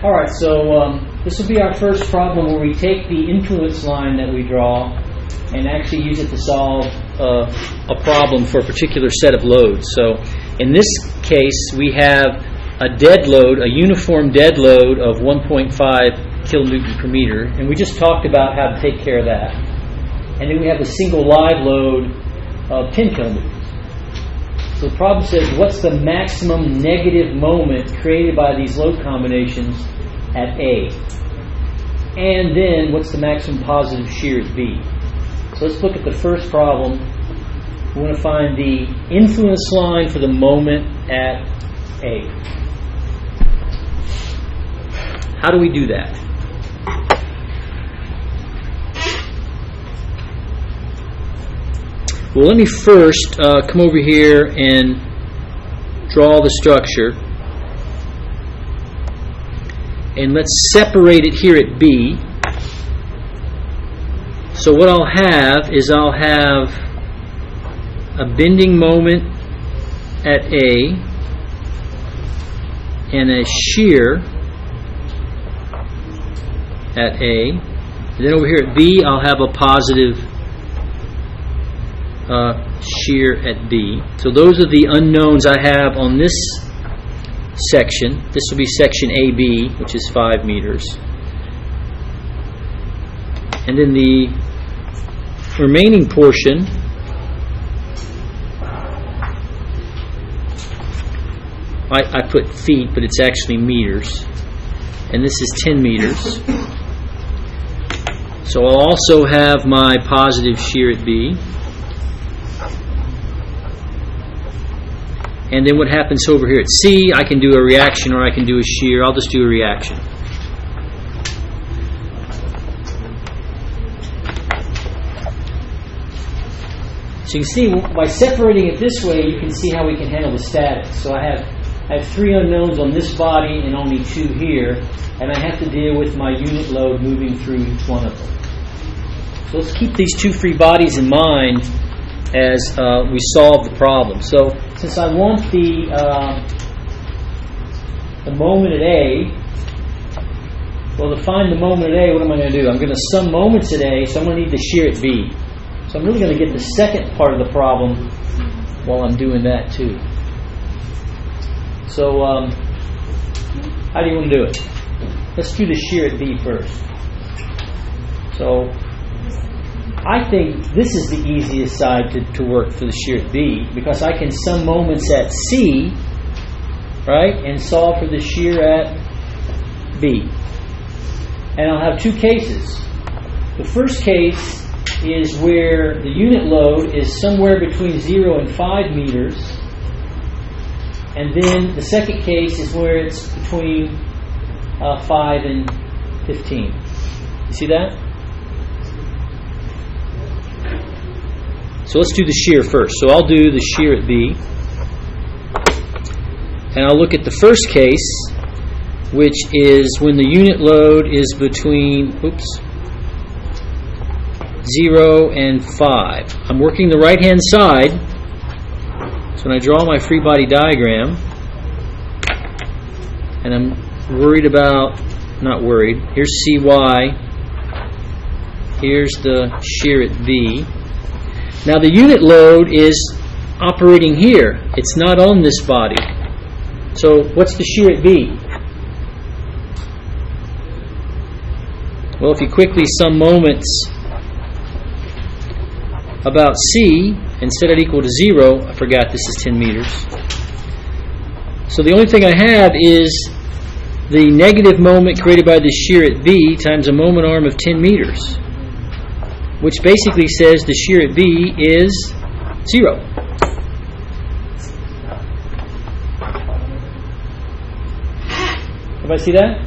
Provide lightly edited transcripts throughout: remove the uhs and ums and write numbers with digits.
Alright, so this will be our first problem where we take the influence line that we draw and actually use it to solve a problem for a particular set of loads. So in this case, we have a dead load, a uniform dead load of 1.5 kilonewton per meter, and we just talked about how to take care of that. And then we have a single live load of 10 kilonewtons. So the problem says, what's the maximum negative moment created by these load combinations at A? And then, what's the maximum positive shear at B? So let's look at the first problem. We want to find the influence line for the moment at A. How do we do that? Well, let me first come over here and draw the structure. And let's separate it here at B. So what I'll have is I'll have a bending moment at A and a shear at A. And then over here at B, I'll have a positive shear at B. So those are the unknowns I have on this section. This will be section AB, which is 5 meters. And then the remaining portion I put feet, but it's actually meters. And this is 10 meters. So I'll also have my positive shear at B. And then what happens over here at C, I can do a reaction or I can do a shear. I'll just do a reaction. So you can see, by separating it this way, you can see how we can handle the statics. So I have 3 unknowns on this body and only 2 here, and I have to deal with my unit load moving through each one of them. So let's keep these 2 free bodies in mind as we solve the problem. So since I want the moment at A, well, to find the moment at A, what am I going to do? I'm going to sum moments at A, so I'm going to need the shear at B. So I'm really going to get the second part of the problem while I'm doing that too. So how do you want to do it? Let's do the shear at B first. So I think this is the easiest side to work for the shear at B, because I can sum moments at C, right, and solve for the shear at B. And I'll have 2 cases. The first case is where the unit load is somewhere between 0 and 5 meters. And then the second case is where it's between 5 and 15. You see that? So let's do the shear first. So I'll do the shear at B. And I'll look at the first case, which is when the unit load is between 0 and 5. I'm working the right-hand side. So when I draw my free body diagram, and I'm worried about, not worried, here's CY, here's the shear at B. Now the unit load is operating here. It's not on this body. So what's the shear at B? Well, if you quickly sum moments about C and set it equal to 0, I forgot this is 10 meters. So the only thing I have is the negative moment created by the shear at B times a moment arm of 10 meters. Which basically says the shear at B is 0. Everybody see that?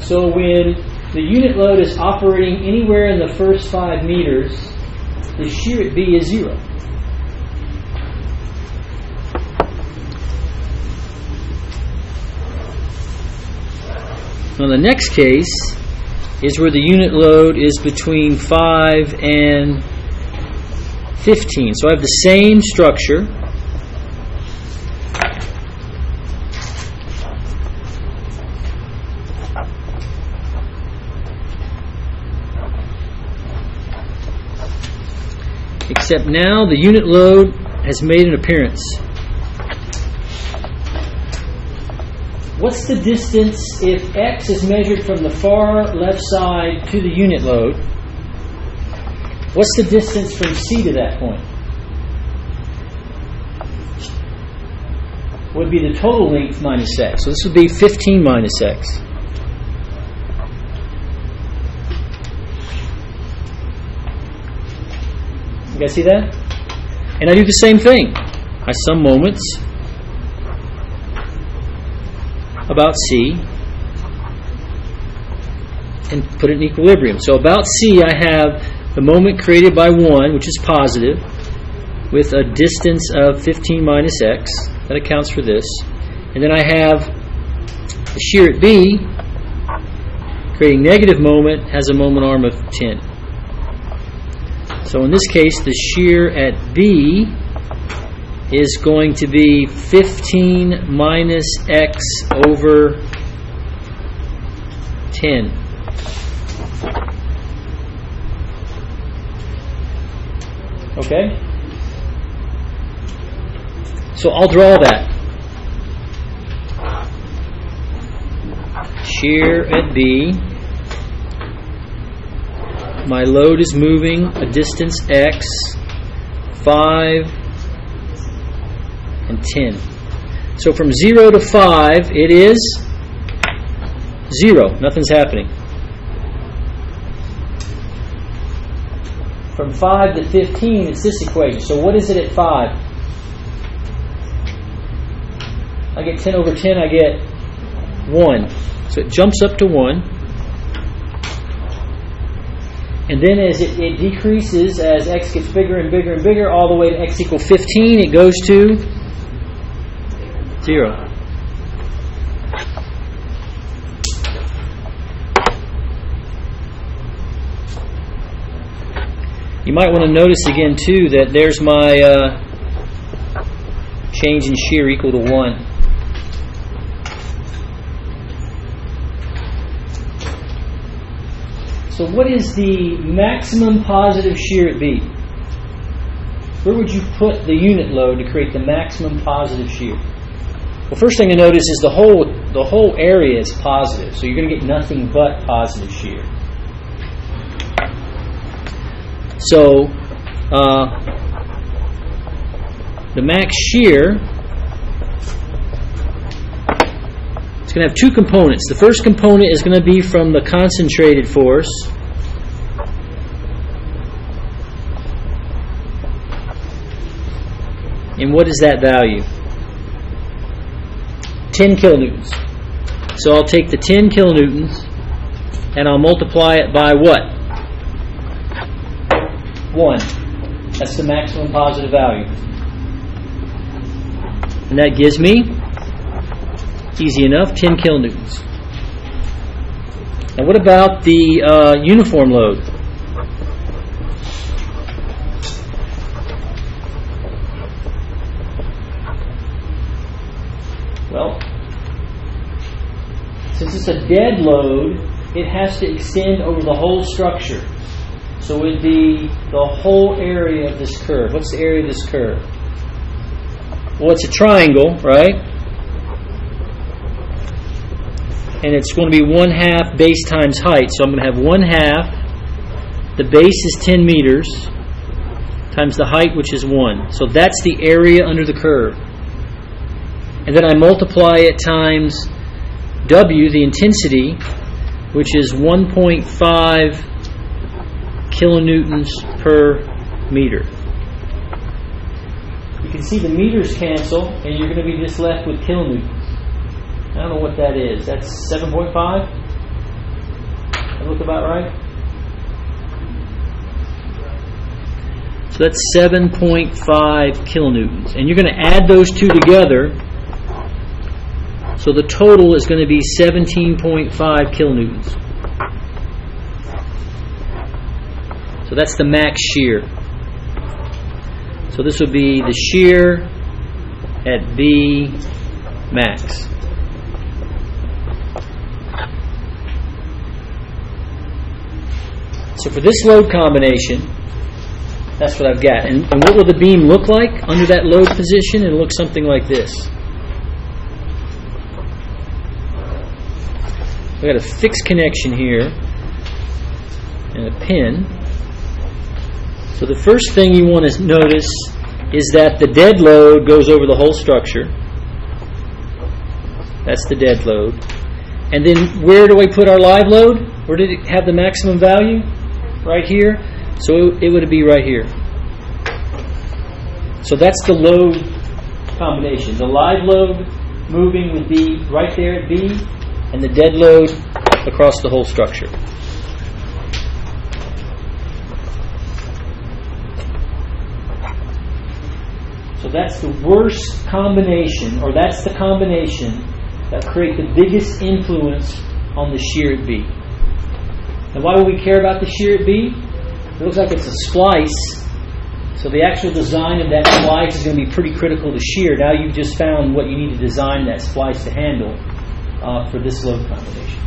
So when the unit load is operating anywhere in the first 5 meters, the shear at B is 0. Now the next case is where the unit load is between 5 and 15. So I have the same structure. except now the unit load has made an appearance. What's the distance if X is measured from the far left side to the unit load? What's the distance from C to that point? Would be the total length minus X. So this would be 15 minus X. You guys see that? And I do the same thing. I sum moments about C and put it in equilibrium. So about C I have the moment created by 1, which is positive, with a distance of 15 minus X. That accounts for this. And then I have the shear at B creating negative moment, has a moment arm of 10. So in this case, the shear at B is going to be 15 minus X over 10. Okay? So I'll draw that. Shear at B. My load is moving a distance X, 5 and 10. So from 0 to 5, it is 0. Nothing's happening. From 5 to 15, it's this equation. So what is it at 5? I get 10 over 10, I get 1. So it jumps up to 1. And then as it decreases, as X gets bigger and bigger and bigger, all the way to X equals 15, it goes to 0. You might want to notice again, too, that there's my change in shear equal to 1. So what is the maximum positive shear at B? Where would you put the unit load to create the maximum positive shear? Well, first thing to notice is the whole area is positive, so you're going to get nothing but positive shear. So the max shear is going to have two components. The first component is going to be from the concentrated force. And what is that value? 10 kilonewtons. So I'll take the 10 kilonewtons and I'll multiply it by what? 1. That's the maximum positive value. And that gives me, easy enough, 10 kilonewtons. Now what about the uniform load? Well, since it's a dead load, it has to extend over the whole structure. So it would be the whole area of this curve. What's the area of this curve? Well, it's a triangle, right? And it's going to be 1/2 base times height. So I'm going to have 1/2. The base is 10 meters times the height, which is 1. So that's the area under the curve. And then I multiply it times W, the intensity, which is 1.5 kilonewtons per meter. You can see the meters cancel, and you're going to be just left with kilonewtons. I don't know what that is. That's 7.5? That look about right? So that's 7.5 kilonewtons. And you're going to add those two together. So the total is going to be 17.5 kilonewtons. So that's the max shear. So this would be the shear at B max. So for this load combination, That's what I've got. And what will the beam look like under that load position? It'll look something like this. We've got a fixed connection here and a pin. So the first thing you want to notice is that the dead load goes over the whole structure. That's the dead load. And then where do we put our live load? Where did it have the maximum value? Right here. So it would be right here. So that's the load combination. The live load moving would be right there at B, and the dead load across the whole structure. So that's the worst combination, or that's the combination that create the biggest influence on the shear at B. Now why do we care about the shear at B? It looks like it's a splice, so the actual design of that splice is going to be pretty critical to shear. Now you've just found what you need to design that splice to handle for this load combination.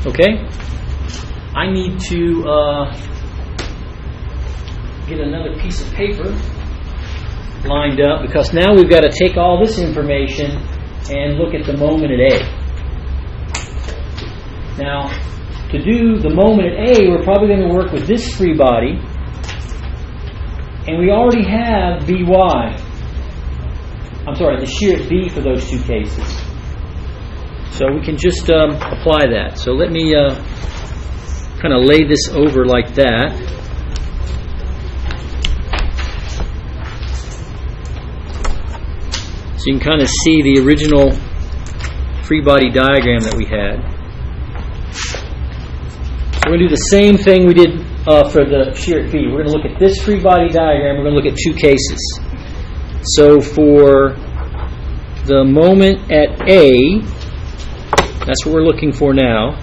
Okay? I need to get another piece of paper lined up, because now we've got to take all this information and look at the moment at A. Now, to do the moment at A, we're probably going to work with this free body, and we already have By. I'm sorry, the shear at B for those two cases. So we can just apply that. So let me kind of lay this over like that. So you can kind of see the original free body diagram that we had. We're going to do the same thing we did for the shear at B. We're going to look at this free body diagram. We're going to look at two cases. So for the moment at A, that's what we're looking for now.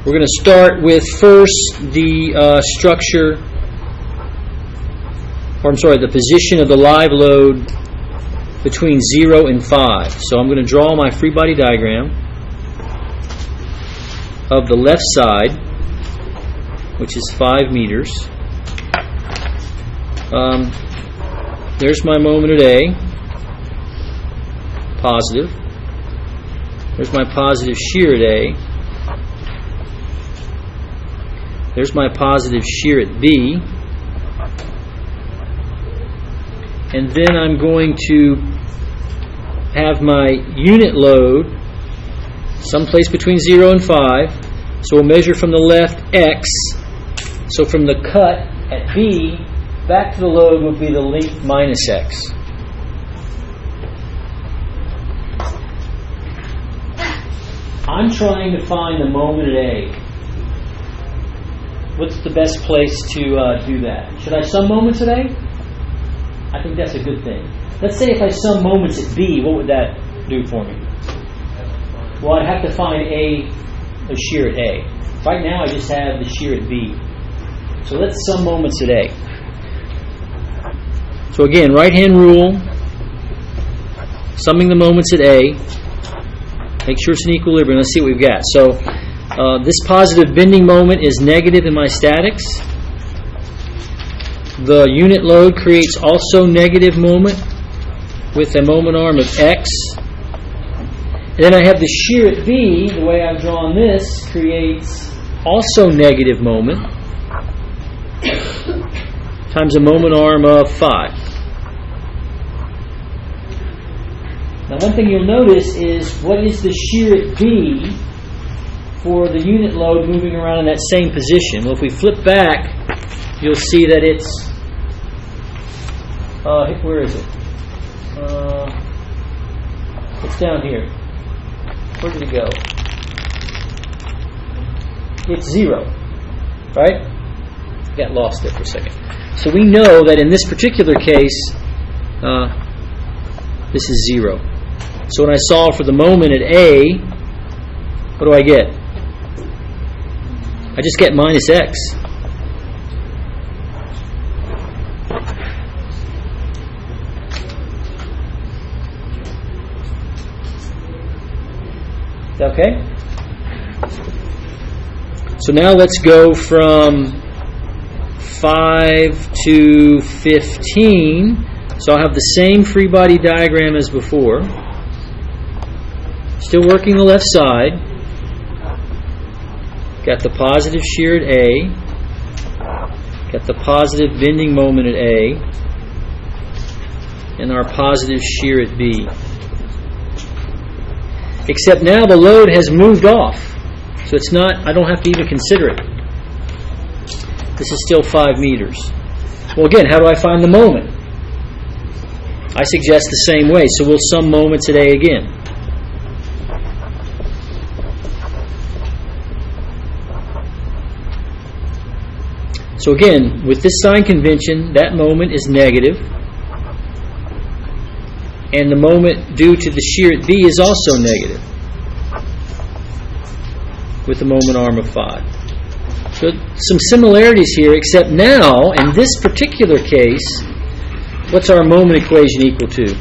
We're going to start with first the structure, or I'm sorry, the position of the live load between 0 and 5. So I'm going to draw my free body diagram of the left side, which is 5 meters. There's my moment at A, positive. There's my positive shear at A. There's my positive shear at B. And then I'm going to have my unit load someplace between 0 and 5. So we'll measure from the left X. So from the cut at B back to the load would be the length minus X. I'm trying to find the moment at A. What's the best place to do that? Should I sum moments at A? I think that's a good thing. Let's say if I sum moments at B, what would that do for me? Well, I'd have to find a shear at A. Right now I just have the shear at B. So let's sum moments at A. So again, right-hand rule, summing the moments at A. Make sure it's in equilibrium. Let's see what we've got. So this positive bending moment is negative in my statics. The unit load creates also negative moment with a moment arm of X. And then I have the shear at B, the way I've drawn this, creates also negative moment times a moment arm of 5. Now one thing you'll notice is what is the shear at B for the unit load moving around in that same position. Well, if we flip back, you'll see that it's, where is it? It's down here. Where did it go? It's 0, right? Got lost there for a second. So we know that in this particular case, this is 0. So when I solve for the moment at A, what do I get? I just get minus X. Is that okay? So now let's go from 5 to 15. So I'll have the same free body diagram as before. Still working the left side. Got the positive shear at A. Got the positive bending moment at A. And our positive shear at B. Except now the load has moved off. So it's not, I don't have to even consider it. This is still 5 meters. Well, again, how do I find the moment? I suggest the same way. So we'll sum moments at A again. So again, with this sign convention, that moment is negative. And the moment due to the shear at B is also negative, with the moment arm of 5. So some similarities here, except now, in this particular case, what's our moment equation equal to?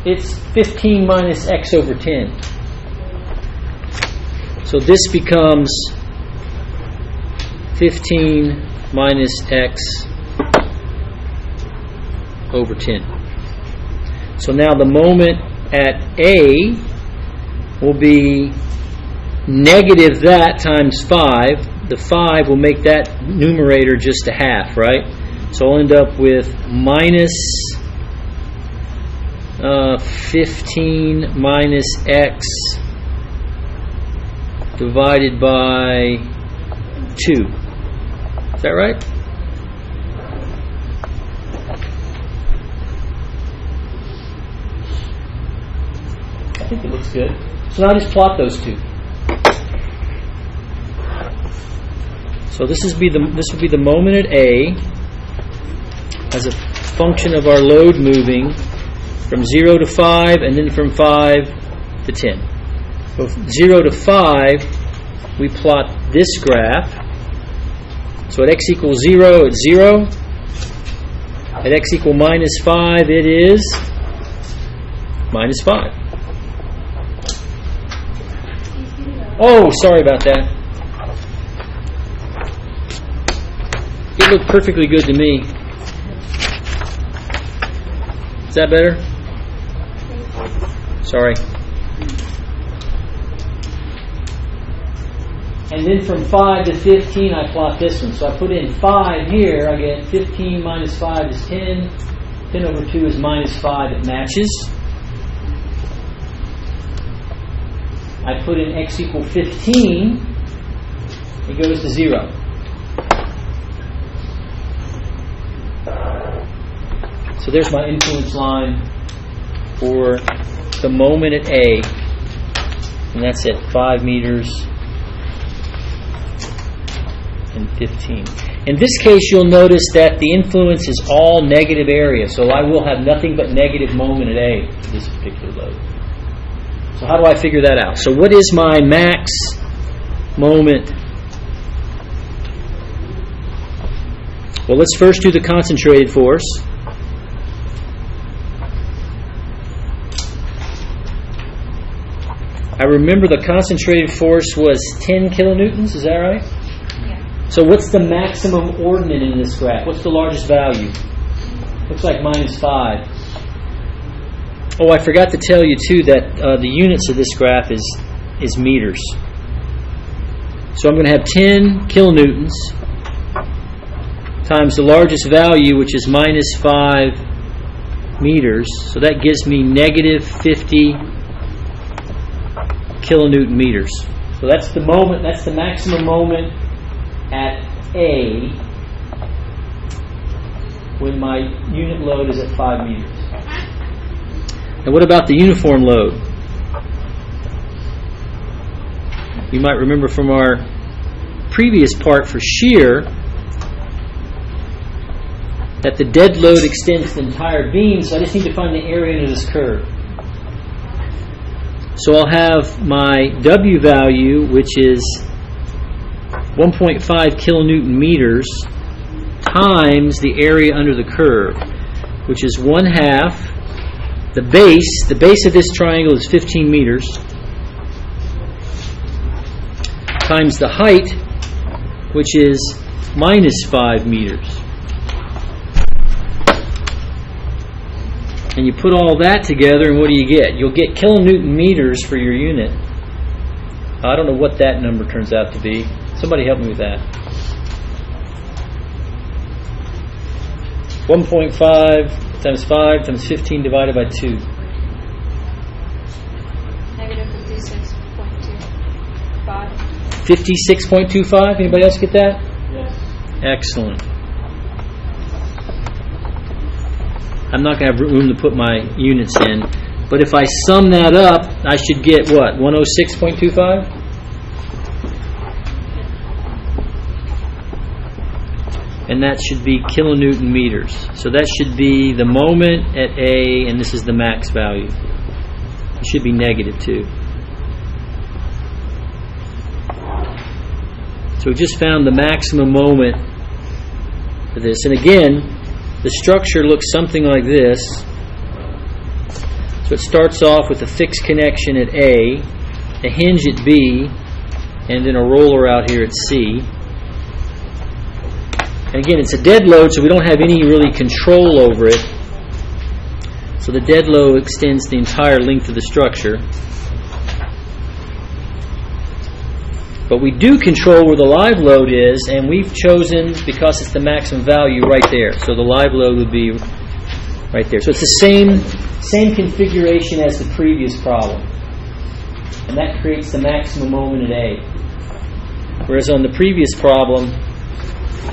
It's 15 minus x over 10. So this becomes 15 minus x over 10. So now the moment at A will be negative that times 5. The 5 will make that numerator just a half, right? So I'll end up with minus 15 minus x divided by 2. Is that right? I think it looks good. So now just plot those two. So this would be the moment at A as a function of our load moving from 0 to 5 and then from 5 to 10. So from 0 to 5, we plot this graph. So at x equals 0, it's 0. At x equals minus 5, it is minus 5. Oh, sorry about that. It looked perfectly good to me. Is that better? Sorry. And then from 5 to 15, I plot this one. So I put in 5 here. I get 15 minus 5 is 10. 10 over 2 is minus 5. It matches. I put in x equal 15. It goes to 0. So there's my influence line for the moment at A. And that's at 5 meters and 15. In this case, you'll notice that the influence is all negative area. So I will have nothing but negative moment at A for this particular load. So how do I figure that out? So what is my max moment? Well, let's first do the concentrated force. I remember the concentrated force was 10 kilonewtons, is that right? Yeah. So what's the maximum ordinate in this graph? What's the largest value? Looks like minus 5. Oh, I forgot to tell you too that the units of this graph is meters. So I'm going to have 10 kilonewtons times the largest value, which is minus 5 meters. So that gives me negative 50 kilonewton meters. So that's the moment, that's the maximum moment at A when my unit load is at 5 meters. And what about the uniform load? You might remember from our previous part for shear that the dead load extends the entire beam, so I just need to find the area under this curve. So I'll have my W value, which is 1.5 kilonewton meters, times the area under the curve, which is 1/2. The base of this triangle is 15 meters. times the height, which is minus 5 meters. And you put all that together, and what do you get? You'll get kilonewton meters for your unit. I don't know what that number turns out to be. Somebody help me with that. 1.5 times 5 times 15 divided by 2. Negative 56.25. 56.25? Anybody else get that? Yes. Excellent. I'm not going to have room to put my units in, but if I sum that up, I should get what? 106.25? And that should be kilonewton meters. So that should be the moment at A, and this is the max value. It should be negative too. So we just found the maximum moment for this. And again, the structure looks something like this. So it starts off with a fixed connection at A, a hinge at B, and then a roller out here at C. And again, it's a dead load, so we don't have any really control over it. So the dead load extends the entire length of the structure. But we do control where the live load is, and we've chosen, because it's the maximum value, right there. So the live load would be right there. So it's the same configuration as the previous problem. And that creates the maximum moment at A. Whereas on the previous problem,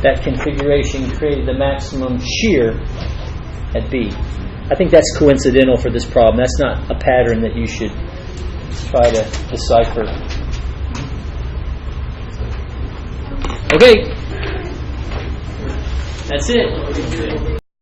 that configuration created the maximum shear at B. I think that's coincidental for this problem. That's not a pattern that you should try to decipher. Okay. That's it.